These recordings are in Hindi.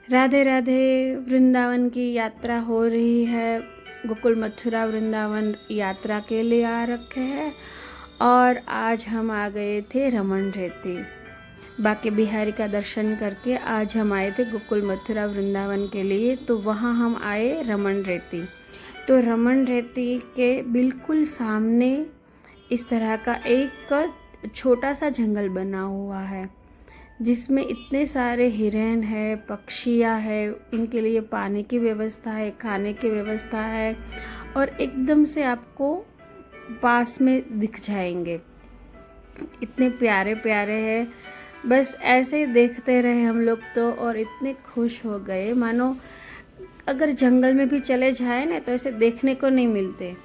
राधे राधे। वृंदावन की यात्रा हो रही है। गोकुल मथुरा वृंदावन यात्रा के लिए आ रखे हैं और आज हम आ गए थे रमन रेती। बाके बिहारी का दर्शन करके आज हम आए थे गोकुल मथुरा वृंदावन के लिए। तो वहाँ हम आए रमन रेती। तो रमन रेती के बिल्कुल सामने इस तरह का एक छोटा सा जंगल बना हुआ है जिसमें इतने सारे हिरन है, पक्षियाँ है, इनके लिए पानी की व्यवस्था है, खाने की व्यवस्था है और एकदम से आपको पास में दिख जाएंगे। इतने प्यारे प्यारे हैं, बस ऐसे ही देखते रहे हम लोग तो और इतने खुश हो गए मानो अगर जंगल में भी चले जाए ना तो ऐसे देखने को नहीं मिलते,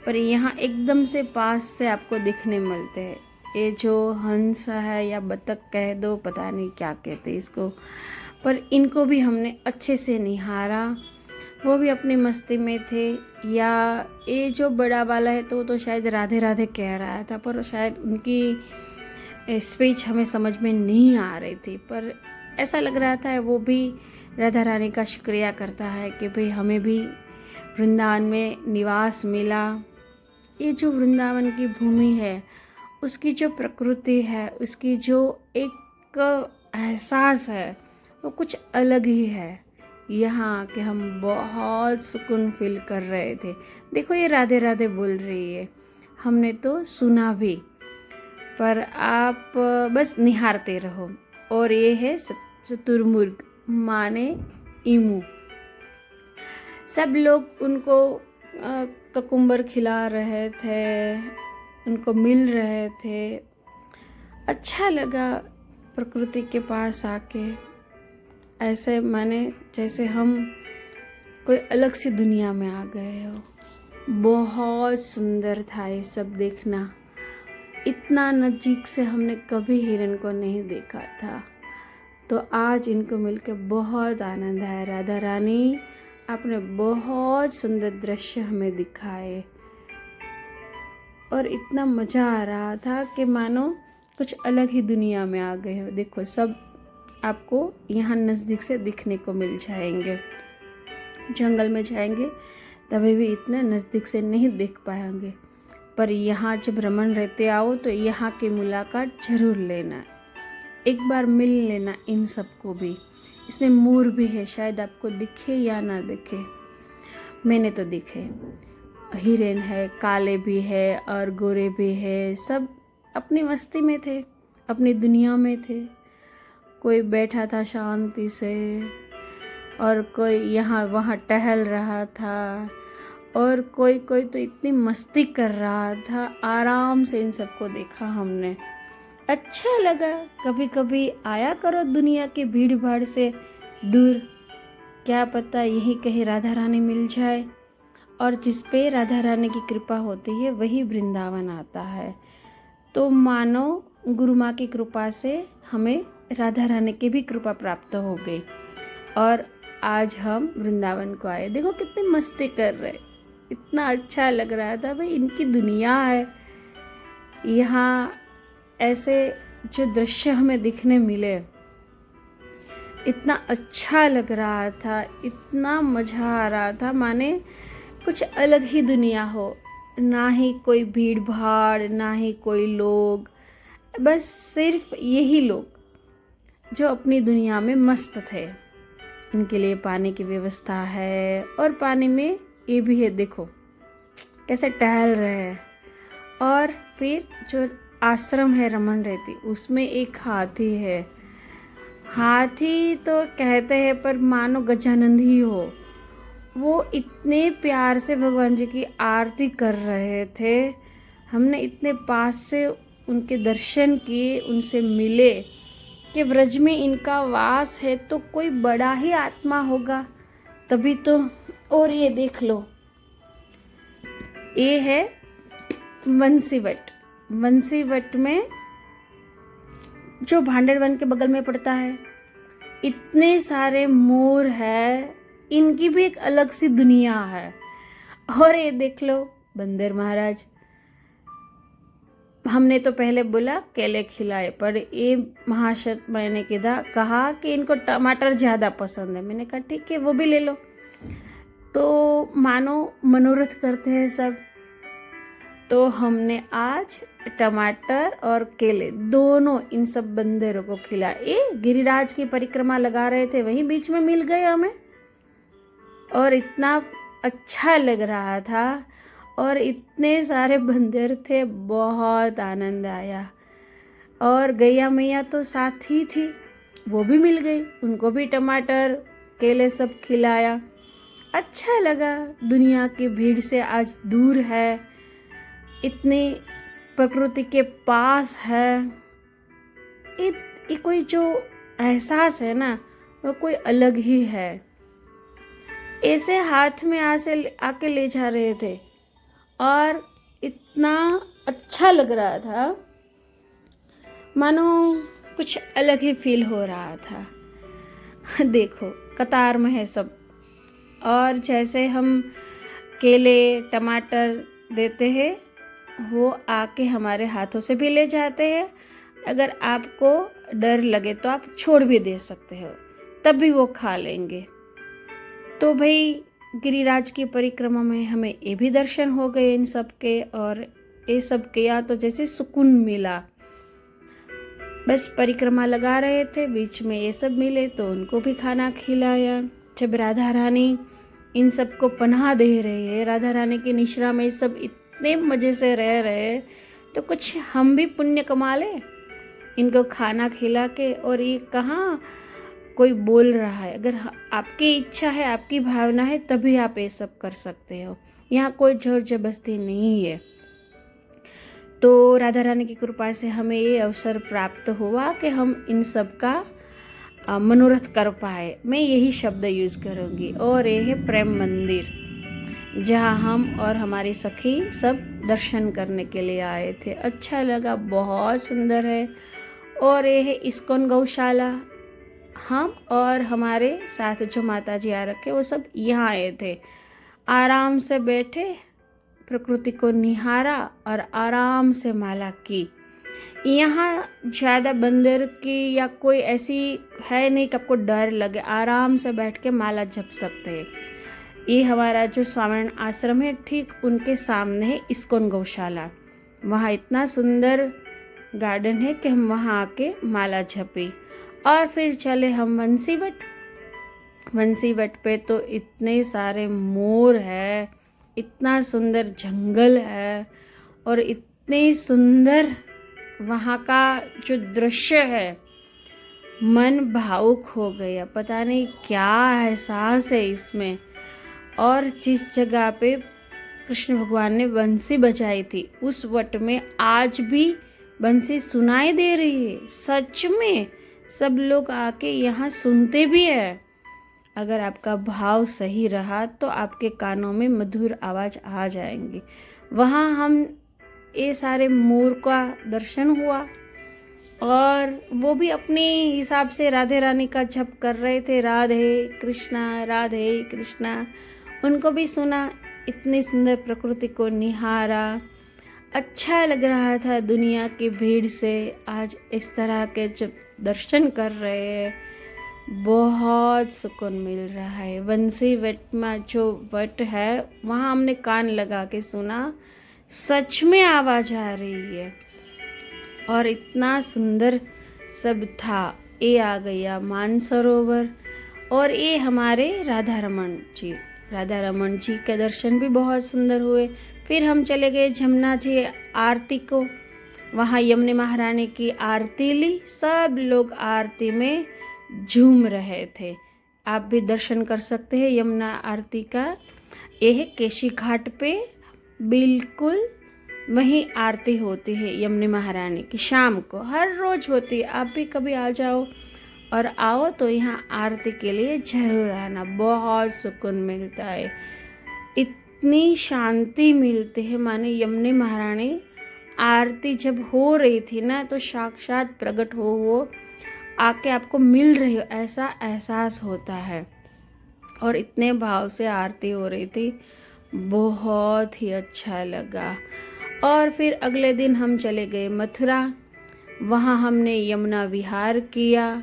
पर यहाँ एकदम से पास से आपको दिखने मिलते हैं। ये जो हंस है या बतख कह दो, पता नहीं क्या कहते इसको, पर इनको भी हमने अच्छे से निहारा। वो भी अपनी मस्ती में थे। या ये जो बड़ा वाला है तो वो तो शायद राधे राधे कह रहा था, पर शायद उनकी स्पीच हमें समझ में नहीं आ रही थी, पर ऐसा लग रहा था वो भी राधा रानी का शुक्रिया करता है कि भाई हमें भी वृंदावन में निवास मिला। ये जो वृंदावन की भूमि है, उसकी जो प्रकृति है, उसकी जो एक एहसास है वो कुछ अलग ही है। यहाँ के हम बहुत सुकून फील कर रहे थे। देखो ये राधे राधे बोल रही है, हमने तो सुना भी, पर आप बस निहारते रहो। और ये है चतुर्मुर्ग माने ईमू। सब लोग उनको ककुम्बर खिला रहे थे, उनको मिल रहे थे। अच्छा लगा प्रकृति के पास आके, ऐसे माने जैसे हम कोई अलग सी दुनिया में आ गए हो। बहुत सुंदर था ये सब देखना। इतना नज़दीक से हमने कभी हिरन को नहीं देखा था, तो आज इनको मिलकर बहुत आनंद आया। राधा रानी आपने बहुत सुंदर दृश्य हमें दिखाए और इतना मज़ा आ रहा था कि मानो कुछ अलग ही दुनिया में आ गए हो। देखो सब आपको यहाँ नज़दीक से दिखने को मिल जाएंगे। जंगल में जाएंगे तभी भी इतना नज़दीक से नहीं देख पाएंगे, पर यहाँ जब रमन रेती आओ तो यहाँ की मुलाकात ज़रूर लेना, एक बार मिल लेना इन सबको भी। इसमें मोर भी है, शायद आपको दिखे या ना दिखे, मैंने तो दिखे। हिरन है, काले भी है और गोरे भी है, सब अपनी मस्ती में थे, अपनी दुनिया में थे। कोई बैठा था शांति से और कोई यहाँ वहाँ टहल रहा था और कोई कोई तो इतनी मस्ती कर रहा था। आराम से इन सबको देखा हमने, अच्छा लगा। कभी कभी आया करो दुनिया की भीड़ भाड़ से दूर, क्या पता यही कहीं राधा रानी मिल जाए। और जिस पे राधा रानी की कृपा होती है वही वृंदावन आता है। तो मानो गुरु माँ की कृपा से हमें राधा रानी की भी कृपा प्राप्त हो गई और आज हम वृंदावन को आए। देखो कितनी मस्ती कर रहे, इतना अच्छा लग रहा था। भाई इनकी दुनिया है। यहाँ ऐसे जो दृश्य हमें दिखने मिले, इतना अच्छा लग रहा था, इतना मज़ा आ रहा था, माने कुछ अलग ही दुनिया हो। ना ही कोई भीड़ भाड़, ना ही कोई लोग, बस सिर्फ यही लोग जो अपनी दुनिया में मस्त थे। इनके लिए पानी की व्यवस्था है और पानी में ये भी है, देखो कैसे टहल रहे हैं। और फिर जो आश्रम है रमन रेती, उसमें एक हाथी है। हाथी तो कहते हैं पर मानो गजानंद ही हो। वो इतने प्यार से भगवान जी की आरती कर रहे थे। हमने इतने पास से उनके दर्शन किए, उनसे मिले कि ब्रज में इनका वास है तो कोई बड़ा ही आत्मा होगा तभी तो। और ये देख लो, ये है बंसीवट। बंसीवट में जो भांडेरवन के बगल में पड़ता है, इतने सारे मोर है, इनकी भी एक अलग सी दुनिया है। और ये देख लो बंदर महाराज, हमने तो पहले बोला केले खिलाए, पर ये महाशय मैंने कहा कि इनको टमाटर ज़्यादा पसंद है। मैंने कहा ठीक है, वो भी ले लो। तो मानो मनोरथ करते हैं सब। तो हमने आज टमाटर और केले दोनों इन सब बंदरों को खिलाए। ये गिरिराज की परिक्रमा लगा रहे थे, वहीं बीच में मिल गए हमें, और इतना अच्छा लग रहा था, और इतने सारे बंदर थे, बहुत आनंद आया। और गैया मैया तो साथ ही थी, वो भी मिल गई, उनको भी टमाटर केले सब खिलाया। अच्छा लगा, दुनिया की भीड़ से आज दूर है, इतनी प्रकृति के पास है। ये कोई जो एहसास है ना, वो कोई अलग ही है। ऐसे हाथ में आके ले जा रहे थे, और इतना अच्छा लग रहा था, मानो कुछ अलग ही फील हो रहा था। देखो कतार में है सब, और जैसे हम केले टमाटर देते हैं, वो आके हमारे हाथों से भी ले जाते हैं। अगर आपको डर लगे तो आप छोड़ भी दे सकते हो, तब भी वो खा लेंगे। तो भाई गिरिराज की परिक्रमा में हमें ये भी दर्शन हो गए इन सब के, और ये सब किया तो जैसे सुकून मिला। बस परिक्रमा लगा रहे थे, बीच में ये सब मिले तो उनको भी खाना खिलाया। जब राधा रानी इन सबको पनाह दे रही है, राधा रानी की निश्रा में सब इतने मज़े से रह रहे, तो कुछ हम भी पुण्य कमा ले इनको खाना खिला के। और ये कहाँ कोई बोल रहा है, अगर आपकी इच्छा है, आपकी भावना है, तभी आप ये सब कर सकते हो। यहाँ कोई जोर जबरदस्ती नहीं है। तो राधा रानी की कृपा से हमें ये अवसर प्राप्त हुआ कि हम इन सब का मनोरथ कर पाए। मैं यही शब्द यूज़ करूँगी। और ये है प्रेम मंदिर, जहाँ हम और हमारी सखी सब दर्शन करने के लिए आए थे। अच्छा लगा, बहुत सुंदर है। और ये है इस्कॉन गौशाला। हम और हमारे साथ जो माता जी आ रखे, वो सब यहाँ आए थे। आराम से बैठे, प्रकृति को निहारा और आराम से माला की। यहाँ ज़्यादा बंदर की या कोई ऐसी है नहीं कि आपको डर लगे, आराम से बैठ के माला जप सकते हैं। ये हमारा जो स्वामीनारायण आश्रम है, ठीक उनके सामने है इस्कॉन गौशाला। वहाँ इतना सुंदर गार्डन है कि हम वहाँ आके माला जपी। और फिर चले हम वंशीवट पे तो इतने सारे मोर है, इतना सुंदर जंगल है, और इतनी सुंदर वहाँ का जो दृश्य है, मन भावुक हो गया। पता नहीं क्या एहसास है इसमें। और जिस जगह पे कृष्ण भगवान ने बंसी बजाई थी, उस वट में आज भी बंसी सुनाई दे रही है। सच में सब लोग आके यहाँ सुनते भी है। अगर आपका भाव सही रहा तो आपके कानों में मधुर आवाज़ आ जाएंगी। वहाँ हम ये सारे मोर का दर्शन हुआ, और वो भी अपने हिसाब से राधे रानी का जप कर रहे थे, राधे कृष्णा। उनको भी सुना, इतनी सुंदर प्रकृति को निहारा। अच्छा लग रहा था। दुनिया की भीड़ से आज इस तरह के जब दर्शन कर रहे हैं, बहुत सुकून मिल रहा है। वंशीवट में जो वट है, वहाँ हमने कान लगा के सुना, सच में आवाज़ आ रही है, और इतना सुंदर सब था। ये आ गया मानसरोवर, और ये हमारे राधा रमन जी के दर्शन भी बहुत सुंदर हुए। फिर हम चले गए जमुना जी आरती को। वहाँ यमुना महारानी की आरती ली, सब लोग आरती में झूम रहे थे। आप भी दर्शन कर सकते हैं यमुना आरती का। यह है केशी घाट पे, बिल्कुल वहीं आरती होती है यमुना महारानी की। शाम को हर रोज़ होती है। आप भी कभी आ जाओ, और आओ तो यहाँ आरती के लिए ज़रूर आना, बहुत सुकून मिलता है। इतनी शांति मिलती है, माने यमुना महारानी आरती जब हो रही थी ना, तो साक्षात प्रकट हो वो आके आपको मिल रही हो, ऐसा एहसास होता है। और इतने भाव से आरती हो रही थी, बहुत ही अच्छा लगा। और फिर अगले दिन हम चले गए मथुरा। वहाँ हमने यमुना विहार किया।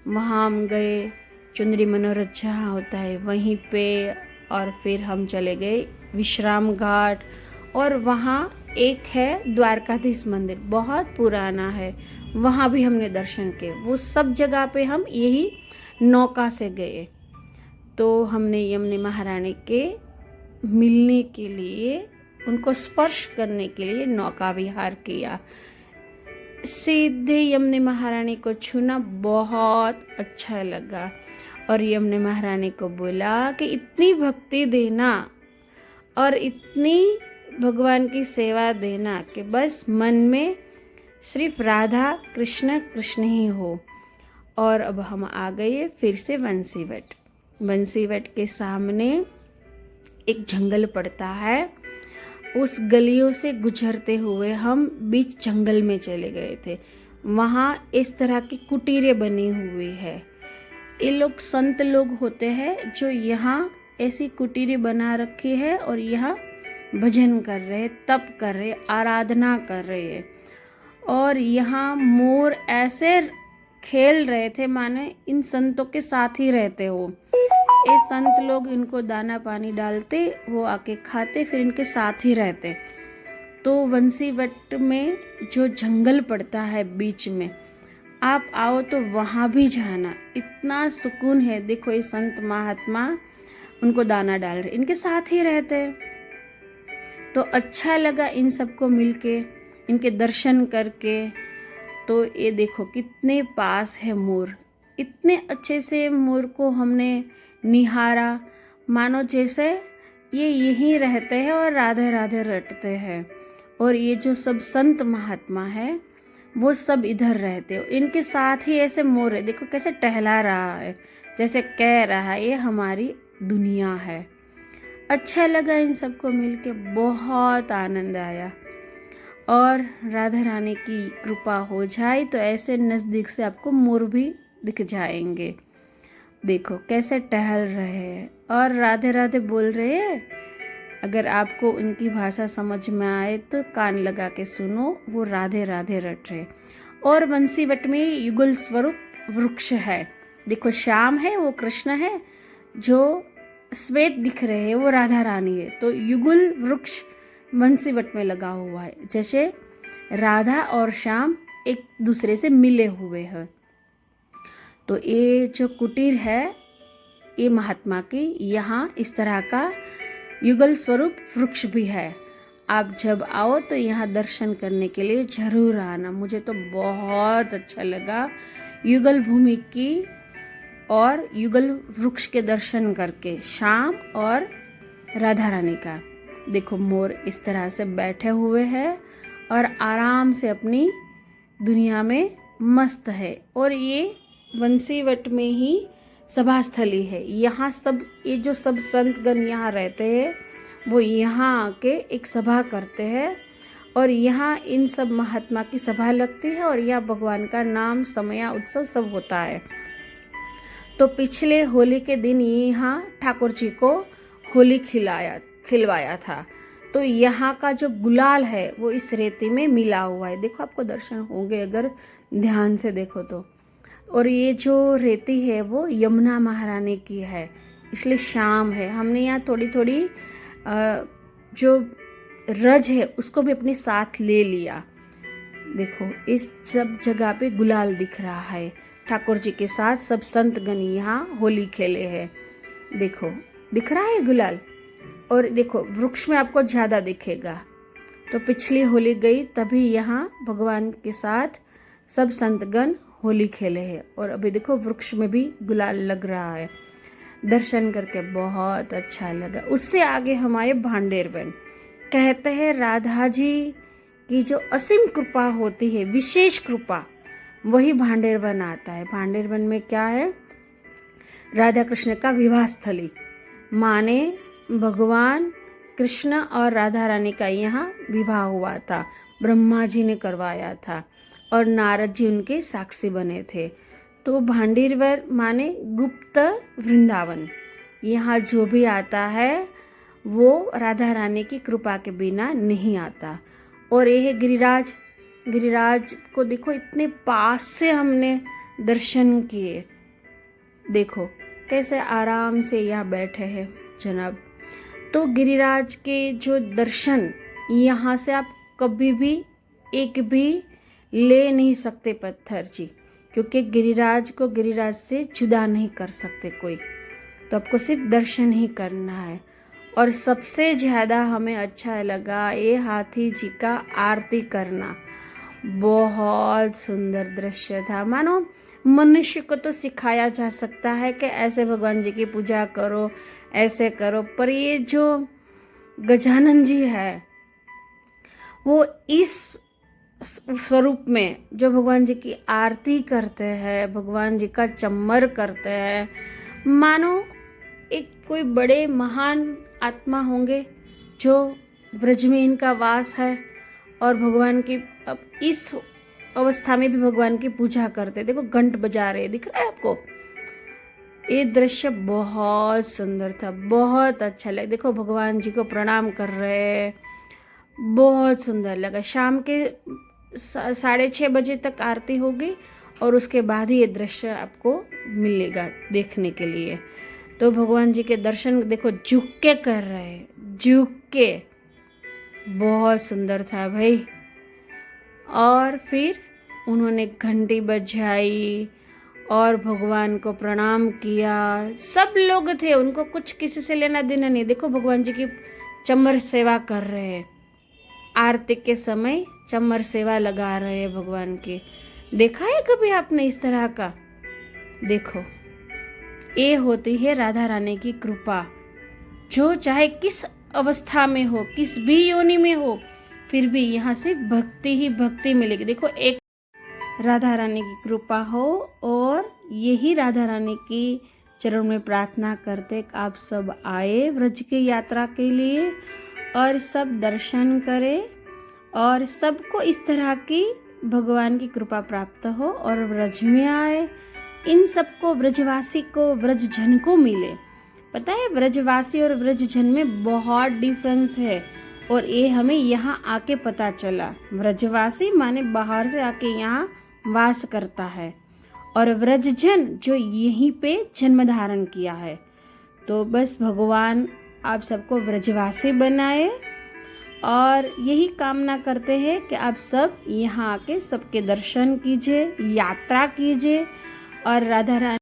वहाँ हम गए चुंदरी मनोरथ जहाँ होता है वहीं पे। और फिर हम चले गए विश्राम घाट। और वहाँ एक है द्वारकाधीश मंदिर, बहुत पुराना है, वहाँ भी हमने दर्शन किए। वो सब जगह पे हम यही नौका से गए। तो हमने यमुना महारानी के मिलने के लिए, उनको स्पर्श करने के लिए नौका विहार किया। सीधे यमुना महारानी को छूना बहुत अच्छा लगा। और यमुना महारानी को बोला कि इतनी भक्ति देना और इतनी भगवान की सेवा देना कि बस मन में सिर्फ राधा कृष्ण कृष्ण ही हो। और अब हम आ गए फिर से बंसीवट। बंसीवट के सामने एक जंगल पड़ता है। उस गलियों से गुजरते हुए हम बीच जंगल में चले गए थे। वहाँ इस तरह की कुटीरें बनी हुई है। ये लोग संत लोग होते हैं जो यहाँ ऐसी कुटीरें बना रखी है और यहाँ भजन कर रहे, तप कर रहे, आराधना कर रहे हैं। और यहाँ मोर ऐसे खेल रहे थे माने इन संतों के साथ ही रहते हो। ये संत लोग इनको दाना पानी डालते, वो आके खाते, फिर इनके साथ ही रहते। तो बंसीवट में जो जंगल पड़ता है बीच में, आप आओ तो वहाँ भी जाना, इतना सुकून है। देखो ये संत महात्मा उनको दाना डाल रहे, इनके साथ ही रहते। तो अच्छा लगा इन सबको मिलके, इनके दर्शन करके। तो ये देखो कितने पास है मोर, इतने अच्छे से मोर को हमने निहारा, मानो जैसे ये यहीं रहते हैं और राधे राधे रटते हैं। और ये जो सब संत महात्मा है वो सब इधर रहते हो, इनके साथ ही ऐसे मोर है। देखो कैसे टहला रहा है, जैसे कह रहा है ये हमारी दुनिया है। अच्छा लगा इन सबको मिलके, बहुत आनंद आया। और राधा रानी की कृपा हो जाए तो ऐसे नज़दीक से आपको मोर भी दिख जाएंगे। देखो कैसे टहल रहे हैं और राधे राधे बोल रहे हैं। अगर आपको उनकी भाषा समझ में आए तो कान लगा के सुनो, वो राधे राधे रट रहे। और बंसीवट में युगल स्वरूप वृक्ष है। देखो श्याम है वो कृष्ण है, जो श्वेत दिख रहे हैं वो राधा रानी है। तो युगल वृक्ष बंसीवट में लगा हुआ है, जैसे राधा और श्याम एक दूसरे से मिले हुए हैं। तो ये जो कुटीर है ये महात्मा की, यहाँ इस तरह का युगल स्वरूप वृक्ष भी है। आप जब आओ तो यहाँ दर्शन करने के लिए जरूर आना। मुझे तो बहुत अच्छा लगा युगल भूमि की और युगल वृक्ष के दर्शन करके, श्याम और राधा रानी का। देखो मोर इस तरह से बैठे हुए हैं और आराम से अपनी दुनिया में मस्त है। और ये बंसीवट में ही सभा स्थली है। यहाँ सब ये जो सब संतगण यहाँ रहते हैं वो यहाँ आके एक सभा करते हैं और यहाँ इन सब महात्मा की सभा लगती है और यहाँ भगवान का नाम समया उत्सव सब होता है। तो पिछले होली के दिन यहाँ ठाकुर जी को होली खिलवाया था। तो यहाँ का जो गुलाल है वो इस रेती में मिला हुआ है। देखो आपको दर्शन होंगे अगर ध्यान से देखो तो। और ये जो रेती है वो यमुना महारानी की है, इसलिए शाम है। हमने यहाँ थोड़ी थोड़ी जो रज है उसको भी अपने साथ ले लिया। देखो इस सब जगह पे गुलाल दिख रहा है। ठाकुर जी के साथ सब संतगण यहाँ होली खेले हैं। देखो दिख रहा है गुलाल। और देखो वृक्ष में आपको ज़्यादा दिखेगा। तो पिछली होली गई तभी यहाँ भगवान के साथ सब संतगण होली खेले हैं। और अभी देखो वृक्ष में भी गुलाल लग रहा है। दर्शन करके बहुत अच्छा लगा। उससे आगे हमारे भांडेर वन। कहते हैं राधा जी की जो असीम कृपा होती है, विशेष कृपा, वही भांडेर वन आता है। भांडेर वन में क्या है? राधा कृष्ण का विवाह स्थली, माने भगवान कृष्ण और राधा रानी का यहाँ विवाह हुआ था। ब्रह्मा जी ने करवाया था और नारद जी उनके साक्षी बने थे। तो भांडीरवर माने गुप्त वृंदावन। यहाँ जो भी आता है वो राधा रानी की कृपा के बिना नहीं आता। और ये है गिरिराज। गिरिराज को देखो इतने पास से हमने दर्शन किए। देखो कैसे आराम से यहाँ बैठे हैं जनाब। तो गिरिराज के जो दर्शन यहाँ से आप कभी भी एक भी ले नहीं सकते पत्थर जी, क्योंकि गिरिराज को गिरिराज से जुदा नहीं कर सकते कोई। तो आपको सिर्फ दर्शन ही करना है। और सबसे ज़्यादा हमें अच्छा लगा ये हाथी जी का आरती करना। बहुत सुंदर दृश्य था। मानो मनुष्य को तो सिखाया जा सकता है कि ऐसे भगवान जी की पूजा करो, ऐसे करो, पर ये जो गजानन जी है वो इस स्वरूप में जो भगवान जी की आरती करते हैं, भगवान जी का चम्मर करते हैं, मानो एक कोई बड़े महान आत्मा होंगे जो ब्रज में इनका वास है और भगवान की अब इस अवस्था में भी भगवान की पूजा करते। देखो घंट बजा रहे, दिख रहा है आपको। ये दृश्य बहुत सुंदर था, बहुत अच्छा लगा। देखो भगवान जी को प्रणाम कर रहे हैं, बहुत सुंदर लगा। शाम के 6:30 तक आरती होगी और उसके बाद ही ये दृश्य आपको मिलेगा देखने के लिए। तो भगवान जी के दर्शन देखो झुक के कर रहे हैं, झुक के। बहुत सुंदर था भाई। और फिर उन्होंने घंटी बजाई और भगवान को प्रणाम किया। सब लोग थे, उनको कुछ किसी से लेना देना नहीं। देखो भगवान जी की चम्मर सेवा कर रहे हैं, आरती के समय चम्मर सेवा लगा रहे हैं भगवान की। देखा है कभी आपने इस तरह का? देखो ये होती है राधा रानी की कृपा। जो चाहे किस अवस्था में हो, किस भी योनि में हो, फिर भी यहाँ से भक्ति ही भक्ति मिलेगी। देखो एक राधा रानी की कृपा हो, और यही राधा रानी की चरण में प्रार्थना करते कि आप सब आए व्रज की यात्रा के लिए और सब दर्शन करें और सबको इस तरह की भगवान की कृपा प्राप्त हो और व्रज में आए। इन सबको व्रजवासी को, व्रजजन को मिले। पता है व्रजवासी और व्रजजन में बहुत डिफरेंस है, और ये हमें यहाँ आके पता चला। व्रजवासी माने बाहर से आके यहाँ वास करता है, और व्रजजन जो यहीं पे जन्म धारण किया है। तो बस भगवान आप सबको व्रजवासी बनाए, और यही कामना करते हैं कि आप सब यहाँ आके सबके दर्शन कीजिए, यात्रा कीजिए और राधा रानी